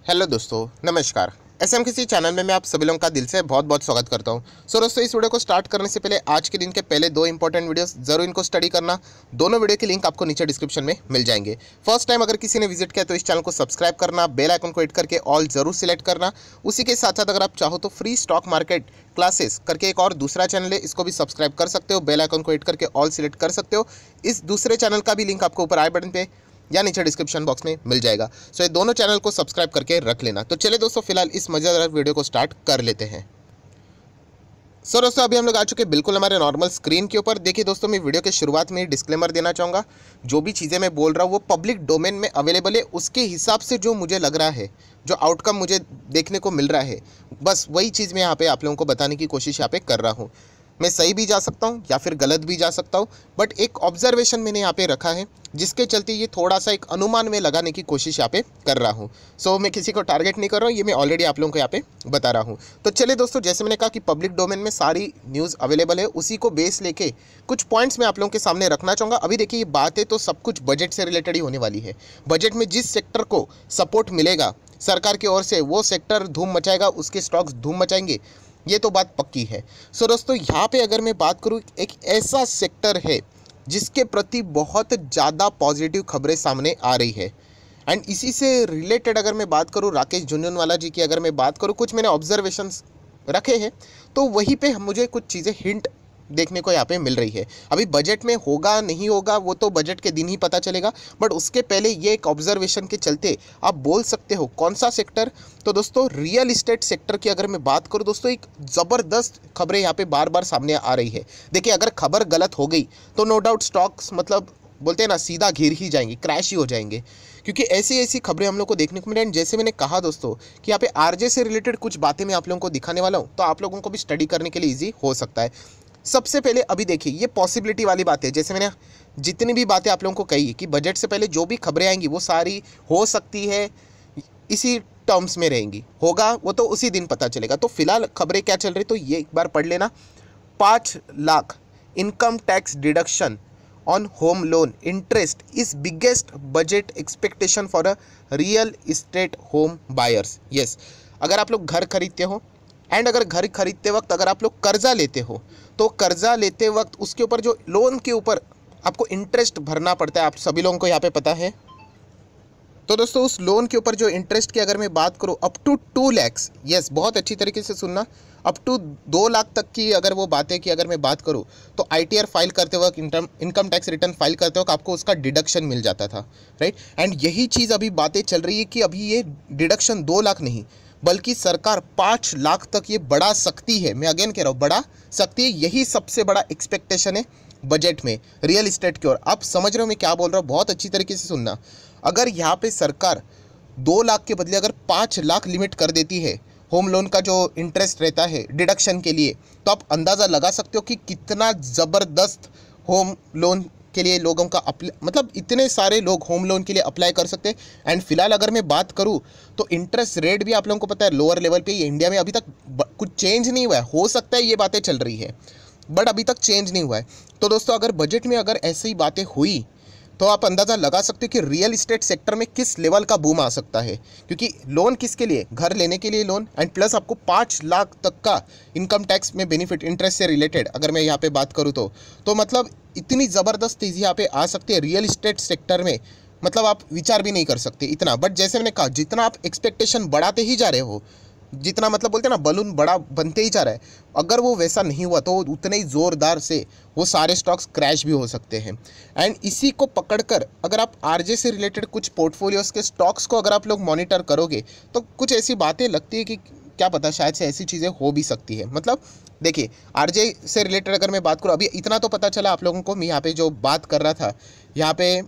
Hello दोस्तों, नमस्कार। SMKC channel में मैं आप सभी लोगों का दिल से बहुत बहुत स्वागत करता हूं। दोस्तों, इस वीडियो को स्टार्ट करने से पहले आज के दिन के पहले दो इंपॉर्टेंट वीडियोस जरूर इनको स्टडी करना। दोनों वीडियो के लिंक आपको नीचे डिस्क्रिप्शन में मिल जाएंगे। फर्स्ट टाइम अगर किसी ने विजिट किया तो इस चैनल को सब्सक्राइब करना, बेल आइकन को हिट करके ऑल जरूर सिलेक्ट करना। उसी के साथ साथ अगर आप चाहो तो फ्री स्टॉक मार्केट क्लासेस करके एक और दूसरा चैनल है, इसको भी सब्सक्राइब कर सकते हो। बेल आइकन को हिट करके ऑल सिलेक्ट कर सकते हो। इस दूसरे चैनल का भी लिंक आपको ऊपर आई बटन पे या नीचे डिस्क्रिप्शन बॉक्स में मिल जाएगा। सो ये दोनों चैनल को सब्सक्राइब करके रख लेना। तो चलिए दोस्तों, फिलहाल इस मजेदार वीडियो को स्टार्ट कर लेते हैं। सो दोस्तों, अभी हम लोग आ चुके हैं बिल्कुल हमारे नॉर्मल स्क्रीन के ऊपर। देखिए दोस्तों, मैं वीडियो के शुरुआत में डिस्क्लेमर देना चाहूँगा। जो भी चीज़ें मैं बोल रहा हूँ वो पब्लिक डोमेन में अवेलेबल है। उसके हिसाब से जो मुझे लग रहा है, जो आउटकम मुझे देखने को मिल रहा है, बस वही चीज़ मैं यहाँ पे आप लोगों को बताने की कोशिश यहाँ पे कर रहा हूँ। मैं सही भी जा सकता हूँ या फिर गलत भी जा सकता हूँ, बट एक ऑब्जर्वेशन मैंने यहाँ पे रखा है, जिसके चलते ये थोड़ा सा एक अनुमान में लगाने की कोशिश यहाँ पे कर रहा हूँ। सो मैं किसी को टारगेट नहीं कर रहा हूँ, ये मैं ऑलरेडी आप लोगों को यहाँ पे बता रहा हूँ। तो चलिए दोस्तों, जैसे मैंने कहा कि पब्लिक डोमेन में सारी न्यूज़ अवेलेबल है, उसी को बेस लेके कुछ पॉइंट्स मैं आप लोगों के सामने रखना चाहूँगा। अभी देखिए, ये बातें तो सब कुछ बजट से रिलेटेड ही होने वाली है। बजट में जिस सेक्टर को सपोर्ट मिलेगा सरकार की ओर से, वो सेक्टर धूम मचाएगा, उसके स्टॉक्स धूम मचाएंगे, ये तो बात पक्की है। सो दोस्तों, यहाँ पे अगर मैं बात करूँ, एक ऐसा सेक्टर है जिसके प्रति बहुत ज़्यादा पॉजिटिव खबरें सामने आ रही है। एंड इसी से रिलेटेड अगर मैं बात करूँ, राकेश झुनझुनवाला जी की अगर मैं बात करूँ, कुछ मैंने ऑब्जर्वेशंस रखे हैं, तो वहीं पे मुझे कुछ चीज़ें हिंट देखने को यहाँ पे मिल रही है। अभी बजट में होगा नहीं होगा वो तो बजट के दिन ही पता चलेगा, बट उसके पहले ये एक ऑब्जर्वेशन के चलते आप बोल सकते हो कौन सा सेक्टर। तो दोस्तों, रियल इस्टेट सेक्टर की अगर मैं बात करूँ दोस्तों, एक ज़बरदस्त खबरें यहाँ पे बार बार सामने आ रही है। देखिए, अगर खबर गलत हो गई तो नो डाउट स्टॉक्स मतलब बोलते हैं ना, सीधा गिर ही जाएंगे, क्रैश ही हो जाएंगे, क्योंकि ऐसी ऐसी खबरें हम लोग को देखने को मिले। एंड जैसे मैंने कहा दोस्तों कि यहाँ पे आरजे से रिलेटेड कुछ बातें मैं आप लोगों को दिखाने वाला हूँ, तो आप लोगों को भी स्टडी करने के लिए ईजी हो सकता है। सबसे पहले अभी देखिए, ये पॉसिबिलिटी वाली बात है। जैसे मैंने जितनी भी बातें आप लोगों को कही है कि बजट से पहले जो भी खबरें आएंगी वो सारी हो सकती है इसी टर्म्स में रहेंगी, होगा वो तो उसी दिन पता चलेगा। तो फिलहाल खबरें क्या चल रही, तो ये एक बार पढ़ लेना। 5 lakh income tax deduction on home loan interest is biggest budget expectation for a real estate home buyers. Yes, अगर आप लोग घर खरीदते हो एंड अगर घर खरीदते वक्त अगर आप लोग कर्जा लेते हो, तो कर्जा लेते वक्त उसके ऊपर जो लोन के ऊपर आपको इंटरेस्ट भरना पड़ता है, आप सभी लोगों को यहाँ पे पता है। तो दोस्तों, उस लोन के ऊपर जो इंटरेस्ट की अगर मैं बात करूँ, अप टू 2 लाख, यस बहुत अच्छी तरीके से सुनना, अप टू 2 लाख तक की अगर वो बातें की अगर मैं बात करूँ, तो आईटीआर फाइल करते वक्त, इनकम टैक्स रिटर्न फाइल करते वक्त आपको उसका डिडक्शन मिल जाता था, राइट। एंड यही चीज़ अभी बातें चल रही है कि अभी ये डिडक्शन 2 लाख नहीं बल्कि सरकार 5 लाख तक ये बढ़ा सकती है। मैं अगेन कह रहा हूँ, बढ़ा सकती है। यही सबसे बड़ा एक्सपेक्टेशन है बजट में रियल इस्टेट की ओर। आप समझ रहे हो मैं क्या बोल रहा हूँ, बहुत अच्छी तरीके से सुनना। अगर यहाँ पे सरकार 2 लाख के बदले अगर 5 लाख लिमिट कर देती है होम लोन का जो इंटरेस्ट रहता है डिडक्शन के लिए, तो आप अंदाज़ा लगा सकते हो कि कितना ज़बरदस्त होम लोन के लिए लोगों का मतलब इतने सारे लोग होम लोन के लिए अप्लाई कर सकते हैं। एंड फिलहाल अगर मैं बात करूं, तो इंटरेस्ट रेट भी आप लोगों को पता है लोअर लेवल पे, ये इंडिया में अभी तक कुछ चेंज नहीं हुआ है। हो सकता है ये बातें चल रही है, बट अभी तक चेंज नहीं हुआ है। तो दोस्तों, अगर बजट में अगर ऐसी बातें हुई, तो आप अंदाज़ा लगा सकते हो कि रियल इस्टेट सेक्टर में किस लेवल का बूम आ सकता है। क्योंकि लोन किसके लिए, घर लेने के लिए लोन, एंड प्लस आपको 5 लाख तक का इनकम टैक्स में बेनिफिट इंटरेस्ट से रिलेटेड अगर मैं यहाँ पे बात करूँ तो मतलब इतनी ज़बरदस्त तेज़ी यहाँ पे आ सकती है रियल इस्टेट सेक्टर में, मतलब आप विचार भी नहीं कर सकते इतना। बट जैसे मैंने कहा, जितना आप एक्सपेक्टेशन बढ़ाते ही जा रहे हो, जितना मतलब बोलते हैं ना, बलून बड़ा बनते ही जा रहा है, अगर वो वैसा नहीं हुआ तो उतने ही ज़ोरदार से वो सारे स्टॉक्स क्रैश भी हो सकते हैं। एंड इसी को पकड़कर अगर आप आरजे से रिलेटेड कुछ पोर्टफोलियोज़ के स्टॉक्स को अगर आप लोग मॉनिटर करोगे, तो कुछ ऐसी बातें लगती है कि क्या पता शायद से ऐसी चीज़ें हो भी सकती है। मतलब देखिए, आरजे से रिलेटेड अगर मैं बात करूँ, अभी इतना तो पता चला आप लोगों को, मैं यहाँ पे जो बात कर रहा था यहाँ पे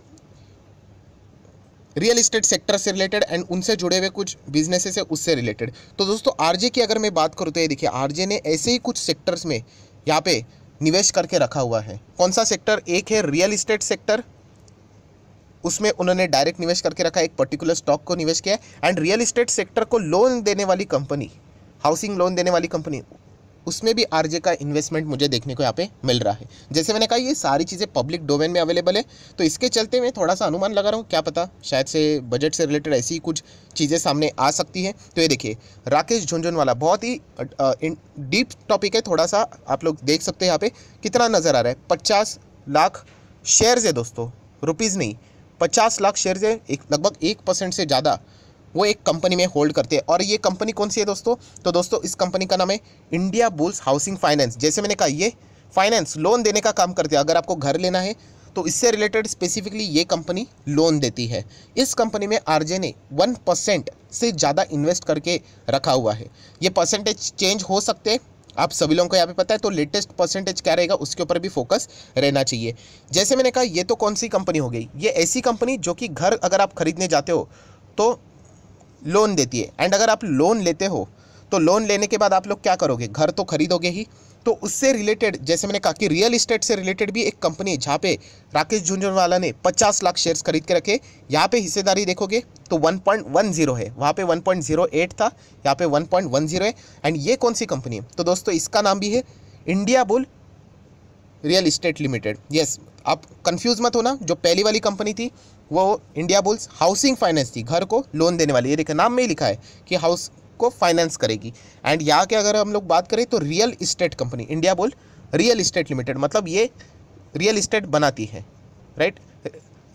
रियल इस्टेट सेक्टर से रिलेटेड एंड उनसे जुड़े हुए कुछ बिजनेसेस है उससे रिलेटेड। तो दोस्तों, आरजे की अगर मैं बात करूँ, तो ये देखिए, आरजे ने ऐसे ही कुछ सेक्टर्स में यहाँ पे निवेश करके रखा हुआ है। कौन सा सेक्टर, एक है रियल इस्टेट सेक्टर, उसमें उन्होंने डायरेक्ट निवेश करके रखा है, एक पर्टिकुलर स्टॉक को निवेश किया है। एंड रियल इस्टेट सेक्टर को लोन देने वाली कंपनी, हाउसिंग लोन देने वाली कंपनी, उसमें भी आरजे का इन्वेस्टमेंट मुझे देखने को यहाँ पे मिल रहा है। जैसे मैंने कहा ये सारी चीज़ें पब्लिक डोमेन में अवेलेबल है, तो इसके चलते मैं थोड़ा सा अनुमान लगा रहा हूँ, क्या पता शायद से बजट से रिलेटेड ऐसी ही कुछ चीज़ें सामने आ सकती हैं। तो ये देखिए राकेश झुनझुनवाला, बहुत ही डीप टॉपिक है, थोड़ा सा आप लोग देख सकते हैं यहाँ पे कितना नज़र आ रहा है। 50 लाख शेयर्स है दोस्तों, रुपीज़ नहीं, 50 लाख शेयर्स है, एक लगभग 1% से ज़्यादा वो एक कंपनी में होल्ड करते हैं। और ये कंपनी कौन सी है दोस्तों? तो दोस्तों इस कंपनी का नाम है इंडिया बुल्स हाउसिंग फाइनेंस। जैसे मैंने कहा ये फाइनेंस लोन देने का काम करती है। अगर आपको घर लेना है तो इससे रिलेटेड स्पेसिफिकली ये कंपनी लोन देती है। इस कंपनी में आरजे ने 1% से ज़्यादा इन्वेस्ट करके रखा हुआ है। ये परसेंटेज चेंज हो सकते हैं, आप सभी लोगों को यहाँ पे पता है, तो लेटेस्ट परसेंटेज क्या रहेगा उसके ऊपर भी फोकस रहना चाहिए। जैसे मैंने कहा ये तो कौन सी कंपनी हो गई, ये ऐसी कंपनी जो कि घर अगर आप खरीदने जाते हो तो लोन देती है। एंड अगर आप लोन लेते हो तो लोन लेने के बाद आप लोग क्या करोगे, घर तो खरीदोगे ही, तो उससे रिलेटेड जैसे मैंने कहा कि रियल इस्टेट से रिलेटेड भी एक कंपनी है जहाँ पे राकेश झुनझुनवाला ने 50 लाख शेयर्स खरीद के रखे। यहाँ पे हिस्सेदारी देखोगे तो 1.10 है, वहाँ पे 1.08 था, यहाँ पे 1.10 है। एंड ये कौन सी कंपनी है? तो दोस्तों इसका नाम भी है India bull real estate limited. Yes, आप कंफ्यूज मत होना, जो पहली वाली कंपनी थी वो इंडिया बुल्स हाउसिंग फाइनेंस थी, घर को लोन देने वाली। ये देखिए नाम में ही लिखा है कि हाउस को फाइनेंस करेगी। एंड यहाँ के अगर हम लोग बात करें तो real estate company India bull real estate limited, मतलब ये रियल इस्टेट बनाती है, राइट,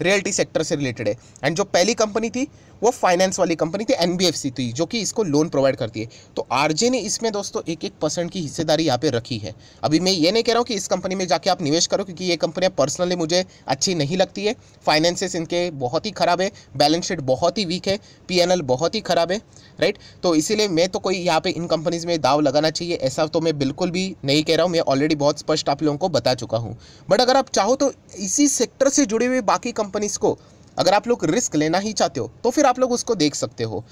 रियल्टी सेक्टर से रिलेटेड है। एंड जो पहली कंपनी थी वो फाइनेंस वाली कंपनी थी, एनबीएफसी थी, जो कि इसको लोन प्रोवाइड करती है। तो आरजे ने इसमें दोस्तों 1% की हिस्सेदारी यहाँ पे रखी है। अभी मैं ये नहीं कह रहा हूँ कि इस कंपनी में जाके आप निवेश करो, क्योंकि ये कंपनियाँ पर्सनली मुझे अच्छी नहीं लगती है। फाइनेंसेस इनके बहुत ही ख़राब है, बैलेंस शीट बहुत ही वीक है, पीएनएल बहुत ही ख़राब है, राइट। तो इसीलिए मैं तो कोई यहाँ पे इन कंपनीज़ में दाव लगाना चाहिए ऐसा तो मैं बिल्कुल भी नहीं कह रहा हूँ। मैं ऑलरेडी बहुत स्पष्ट आप लोगों को बता चुका हूँ। बट अगर आप चाहो तो इसी सेक्टर से जुड़े हुए बाकी कंपनीज़ को अगर आप लोग रिस्क लेना ही चाहते हो तो फिर आप लोग उसको देख सकते हो।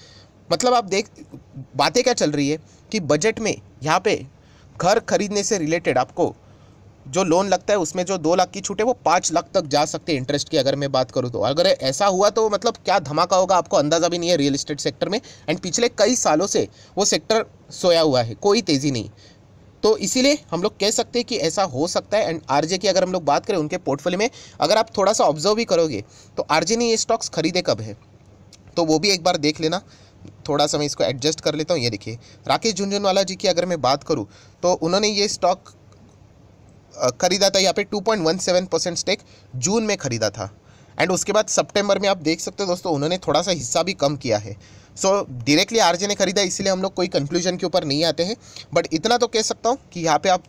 मतलब आप देख, बातें क्या चल रही है कि बजट में यहाँ पे घर खरीदने से रिलेटेड आपको जो लोन लगता है उसमें जो 2 लाख की छूट है वो 5 लाख तक जा सकते हैं इंटरेस्ट की, अगर मैं बात करूँ तो। अगर ऐसा हुआ तो मतलब क्या धमाका होगा, आपको अंदाज़ा भी नहीं है रियल इस्टेट सेक्टर में। एंड पिछले कई सालों से वो सेक्टर सोया हुआ है, कोई तेज़ी नहीं। तो इसीलिए हम लोग कह सकते हैं कि ऐसा हो सकता है। एंड आरजे की अगर हम लोग बात करें उनके पोर्टफोलियो में, अगर आप थोड़ा सा ऑब्जर्व भी करोगे तो आरजे ने ये स्टॉक्स खरीदे कब है तो वो भी एक बार देख लेना। थोड़ा सा मैं इसको एडजस्ट कर लेता हूँ। ये देखिए राकेश झुनझुनवाला जी की अगर मैं बात करूँ तो उन्होंने ये स्टॉक खरीदा था, यहाँ पे 2.17% स्टेक जून में खरीदा था। एंड उसके बाद सितंबर में आप देख सकते हो दोस्तों उन्होंने थोड़ा सा हिस्सा भी कम किया है। सो डायरेक्टली आरजे ने खरीदा, इसीलिए हम लोग कोई कंक्लूजन के ऊपर नहीं आते हैं। बट इतना तो कह सकता हूँ कि यहाँ पे आप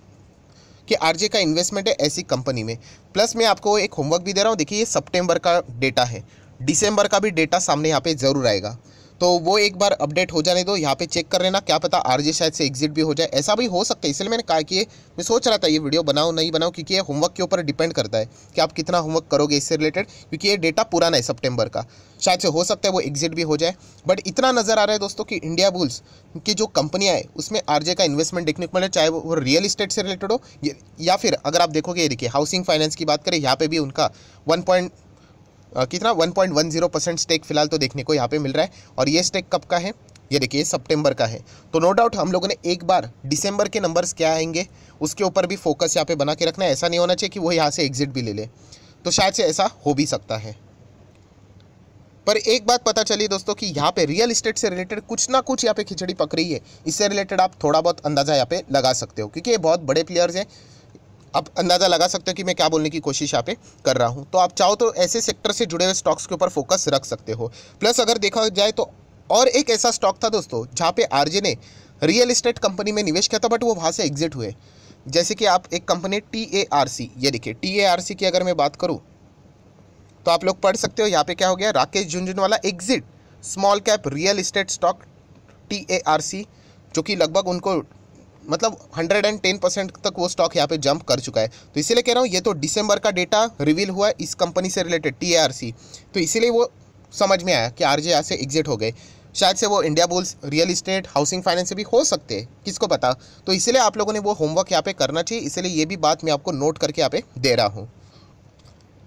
कि आरजे का इन्वेस्टमेंट है ऐसी कंपनी में। प्लस मैं आपको एक होमवर्क भी दे रहा हूँ। देखिए ये सितंबर का डेटा है, दिसंबर का भी डेटा सामने यहाँ पे ज़रूर आएगा, तो वो एक बार अपडेट हो जाने दो, यहाँ पे चेक कर लेना। क्या पता आरजे शायद से एग्जिट भी हो जाए, ऐसा भी हो सकता है। इसलिए मैंने कहा कि मैं सोच रहा था ये वीडियो बनाऊँ नहीं बनाऊँ, क्योंकि ये होमवर्क के ऊपर डिपेंड करता है कि आप कितना होमवर्क करोगे इससे रिलेटेड, क्योंकि ये डेटा पुराना है सितंबर का, शायद से हो सकता है वो एग्जिट भी हो जाए। बट इतना नज़र आ रहा है दोस्तों कि इंडिया बुल्स की जो कंपनियाँ हैं उसमें आरजे का इन्वेस्टमेंट देखने को मिले, चाहे वो रियल इस्टेट से रिलेटेड हो या फिर अगर आप देखोगे, ये देखिए हाउसिंग फाइनेंस की बात करें, यहाँ पे भी उनका 1.10% स्टेक फिलहाल तो देखने को यहाँ पे मिल रहा है। और ये स्टेक कब का है, ये देखिए सितंबर का है। तो नो डाउट हम लोगों ने एक बार दिसंबर के नंबर्स क्या आएंगे उसके ऊपर भी फोकस यहाँ पे बना के रखना है। ऐसा नहीं होना चाहिए कि वो यहाँ से एग्जिट भी ले ले, तो शायद से ऐसा हो भी सकता है। पर एक बात पता चली दोस्तों कि यहाँ पे रियल इस्टेट से रिलेटेड कुछ ना कुछ यहाँ पे खिचड़ी पक रही है। इससे रिलेटेड आप थोड़ा बहुत अंदाज़ा यहाँ पे लगा सकते हो, क्योंकि ये बहुत बड़े प्लेयर्स हैं। आप अंदाज़ा लगा सकते हो कि मैं क्या बोलने की कोशिश यहाँ पे कर रहा हूँ। तो आप चाहो तो ऐसे सेक्टर से जुड़े हुए स्टॉक्स के ऊपर फोकस रख सकते हो। प्लस अगर देखा जाए तो और एक ऐसा स्टॉक था दोस्तों जहाँ पे आरजे ने रियल इस्टेट कंपनी में निवेश किया था, बट वो वहाँ से एग्जिट हुए। जैसे कि आप एक कंपनी TARC, ये देखिए TARC की अगर मैं बात करूँ तो आप लोग पढ़ सकते हो यहाँ पे क्या हो गया, Rakesh Jhunjhunwala exit small cap real estate stock TARC, जो कि लगभग उनको मतलब 110% तक वो स्टॉक यहाँ पे जंप कर चुका है। तो इसीलिए कह रहा हूँ ये तो दिसंबर का डेटा रिवील हुआ है इस कंपनी से रिलेटेड TARC, तो इसीलिए वो समझ में आया कि आरजे यहाँ से एग्जिट हो गए। शायद से वो India bulls real estate housing finance से भी हो सकते हैं, किसको पता। तो इसलिए आप लोगों ने वो होमवर्क यहाँ पे करना चाहिए, इसलिए ये भी बात मैं आपको नोट करके यहाँ पे दे रहा हूँ।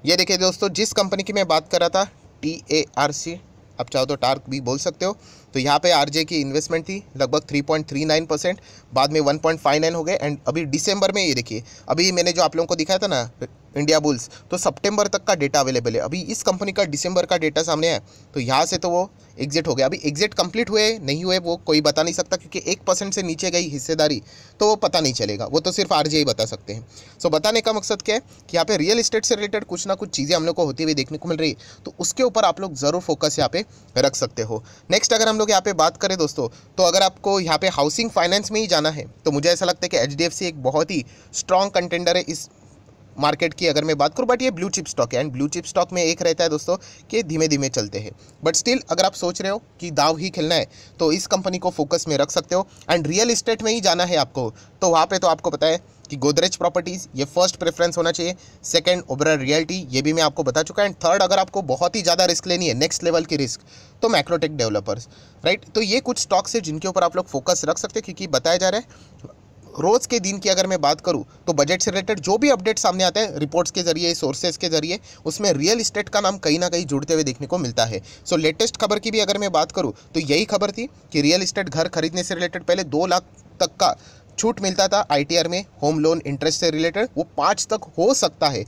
ये देखिए दोस्तों जिस कंपनी की मैं बात कर रहा था TARC, आप चाहो तो टार्क भी बोल सकते हो। तो यहाँ पे आरजे की इन्वेस्टमेंट थी लगभग 3.39%, बाद में 1.59 हो गए। एंड अभी दिसंबर में ये देखिए, अभी मैंने जो आप लोगों को दिखाया था ना इंडिया बुल्स, तो सितंबर तक का डेटा अवेलेबल है। अभी इस कंपनी का दिसंबर का डेटा सामने है, तो यहाँ से तो वो एग्जिट हो गया। अभी एग्जिट कंप्लीट हुए नहीं हुए वो कोई बता नहीं सकता, क्योंकि 1% से नीचे गई हिस्सेदारी तो वो पता नहीं चलेगा, वो तो सिर्फ आरजे ही बता सकते हैं। सो बताने का मकसद क्या है कि यहाँ पे रियल एस्टेट से रिलेटेड कुछ ना कुछ चीज़ें हम लोग को होती हुई देखने को मिल रही है, तो उसके ऊपर आप लोग ज़रूर फोकस यहाँ पे रख सकते हो। नेक्स्ट अगर हम लोग यहाँ पे बात करें दोस्तों, तो अगर आपको यहाँ पे हाउसिंग फाइनेंस में ही जाना है, तो मुझे ऐसा लगता है कि एचडीएफसी एक बहुत ही स्ट्रॉन्ग कंटेंडर है इस मार्केट की अगर मैं बात करूँ। बट ये ब्लू चिप स्टॉक है, एंड ब्लू चिप स्टॉक में एक रहता है दोस्तों कि धीमे धीमे चलते हैं। बट स्टिल अगर आप सोच रहे हो कि दाव ही खेलना है, तो इस कंपनी को फोकस में रख सकते हो। एंड रियल एस्टेट में ही जाना है आपको, तो वहाँ पे तो आपको पता है कि गोदरेज प्रॉपर्टीज़ ये फर्स्ट प्रेफरेंस होना चाहिए। सेकंड ओबेरॉय रियल्टी, ये भी मैं आपको बता चुका। एंड थर्ड, अगर आपको बहुत ही ज़्यादा रिस्क लेनी है, नेक्स्ट लेवल की रिस्क, तो मैक्रोटेक डेवलपर्स, राइट। तो ये कुछ स्टॉक्स है जिनके ऊपर आप लोग फोकस रख सकते हैं, क्योंकि बताया जा रहा है रोज़ के दिन की अगर मैं बात करूं, तो बजट से रिलेटेड जो भी अपडेट सामने आता है रिपोर्ट्स के जरिए, सोर्सेज के जरिए, उसमें रियल एस्टेट का नाम कहीं ना कहीं जुड़ते हुए देखने को मिलता है। सो लेटेस्ट खबर की भी अगर मैं बात करूं, तो यही खबर थी कि रियल एस्टेट घर खरीदने से रिलेटेड पहले 2 लाख तक का छूट मिलता था आईटीआर में, होम लोन इंटरेस्ट से रिलेटेड, वो 5 तक हो सकता है।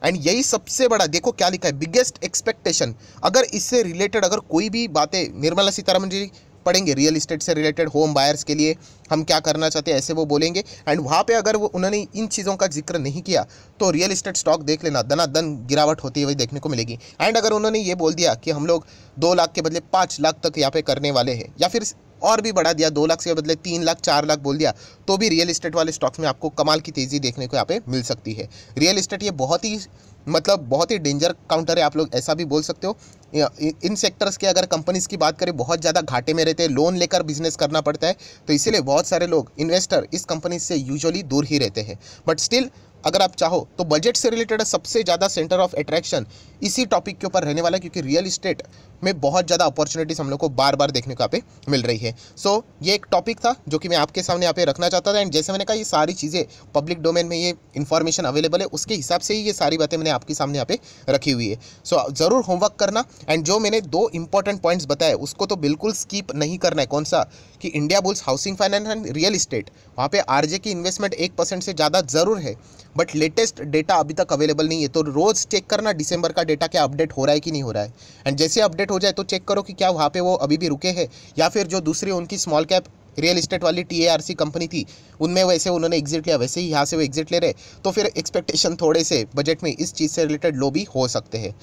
एंड यही सबसे बड़ा, देखो क्या लिखा है, बिगेस्ट एक्सपेक्टेशन। अगर इससे रिलेटेड अगर कोई भी बातें निर्मला सीतारमण जी पढ़ेंगे रियल एस्टेट से रिलेटेड, होम बायर्स के लिए हम क्या करना चाहते हैं, ऐसे वो बोलेंगे। एंड वहाँ पे अगर वो उन्होंने इन चीज़ों का जिक्र नहीं किया, तो रियल एस्टेट स्टॉक देख लेना दनादन गिरावट होती हुई देखने को मिलेगी। एंड अगर उन्होंने ये बोल दिया कि हम लोग 2 लाख के बदले 5 लाख तक यहाँ पे करने वाले हैं, या फिर और भी बढ़ा दिया, 2 लाख के बदले 3 लाख 4 लाख बोल दिया, तो भी रियल एस्टेट वाले स्टॉक्स में आपको कमाल की तेज़ी देखने को यहाँ पे मिल सकती है। रियल एस्टेट ये बहुत ही बहुत ही डेंजर काउंटर है, आप लोग ऐसा भी बोल सकते हो। इन सेक्टर्स के अगर कंपनीज़ की बात करें, बहुत ज़्यादा घाटे में रहते हैं, लोन लेकर बिजनेस करना पड़ता है, तो इसीलिए बहुत सारे लोग इन्वेस्टर इस कंपनी से यूजुअली दूर ही रहते हैं। बट स्टिल अगर आप चाहो तो बजट से रिलेटेड सबसे ज़्यादा सेंटर ऑफ अट्रैक्शन इसी टॉपिक के ऊपर रहने वाला है, क्योंकि रियल इस्टेट में बहुत ज़्यादा अपॉर्चुनिटीज़ हम लोग को बार बार देखने को यहाँ पे मिल रही है। सो ये एक टॉपिक था जो कि मैं आपके सामने यहाँ पे रखना चाहता था। एंड जैसे मैंने कहा, ये सारी चीज़ें पब्लिक डोमेन में ये इन्फॉर्मेशन अवेलेबल है, उसके हिसाब से ही ये सारी बातें मैंने आपके सामने यहाँ पे रखी हुई है। सो ज़रूर होमवर्क करना। एंड जो मैंने 2 इंपॉर्टेंट पॉइंट्स बताए उसको तो बिल्कुल स्किप नहीं करना है। कौन सा? कि India bulls, housing finance and real estate, वहाँ पे आरजे की इन्वेस्टमेंट 1% से ज़्यादा ज़रूर है, बट लेटेस्ट डेटा अभी तक अवेलेबल नहीं है। तो रोज़ चेक करना दिसंबर का डेटा क्या अपडेट हो रहा है कि नहीं हो रहा है। एंड जैसे अपडेट हो जाए तो चेक करो कि क्या वहाँ पे वो अभी भी रुके हैं, या फिर जो दूसरी उनकी स्मॉल कैप रियल इस्टेट वाली TARC कंपनी थी, उनमें वैसे उन्होंने एग्जिट लिया, वैसे ही यहाँ से वो एग्जिट ले रहे, तो फिर एक्सपेक्टेशन थोड़े से बजट में इस चीज़ से रिलेटेड लो भी हो सकते हैं।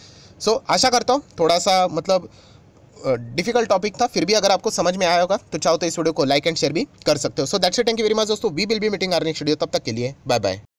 सो आशा करता हूँ थोड़ा सा डिफिकल्ट टॉपिक था, फिर भी अगर आपको समझ में आया होगा तो चाहो तो इस वीडियो को लाइक एंड शेयर भी कर सकते हो। So that's it, thank you very much दोस्तों, we will be meeting our next video. तब तक के लिए बाय बाय।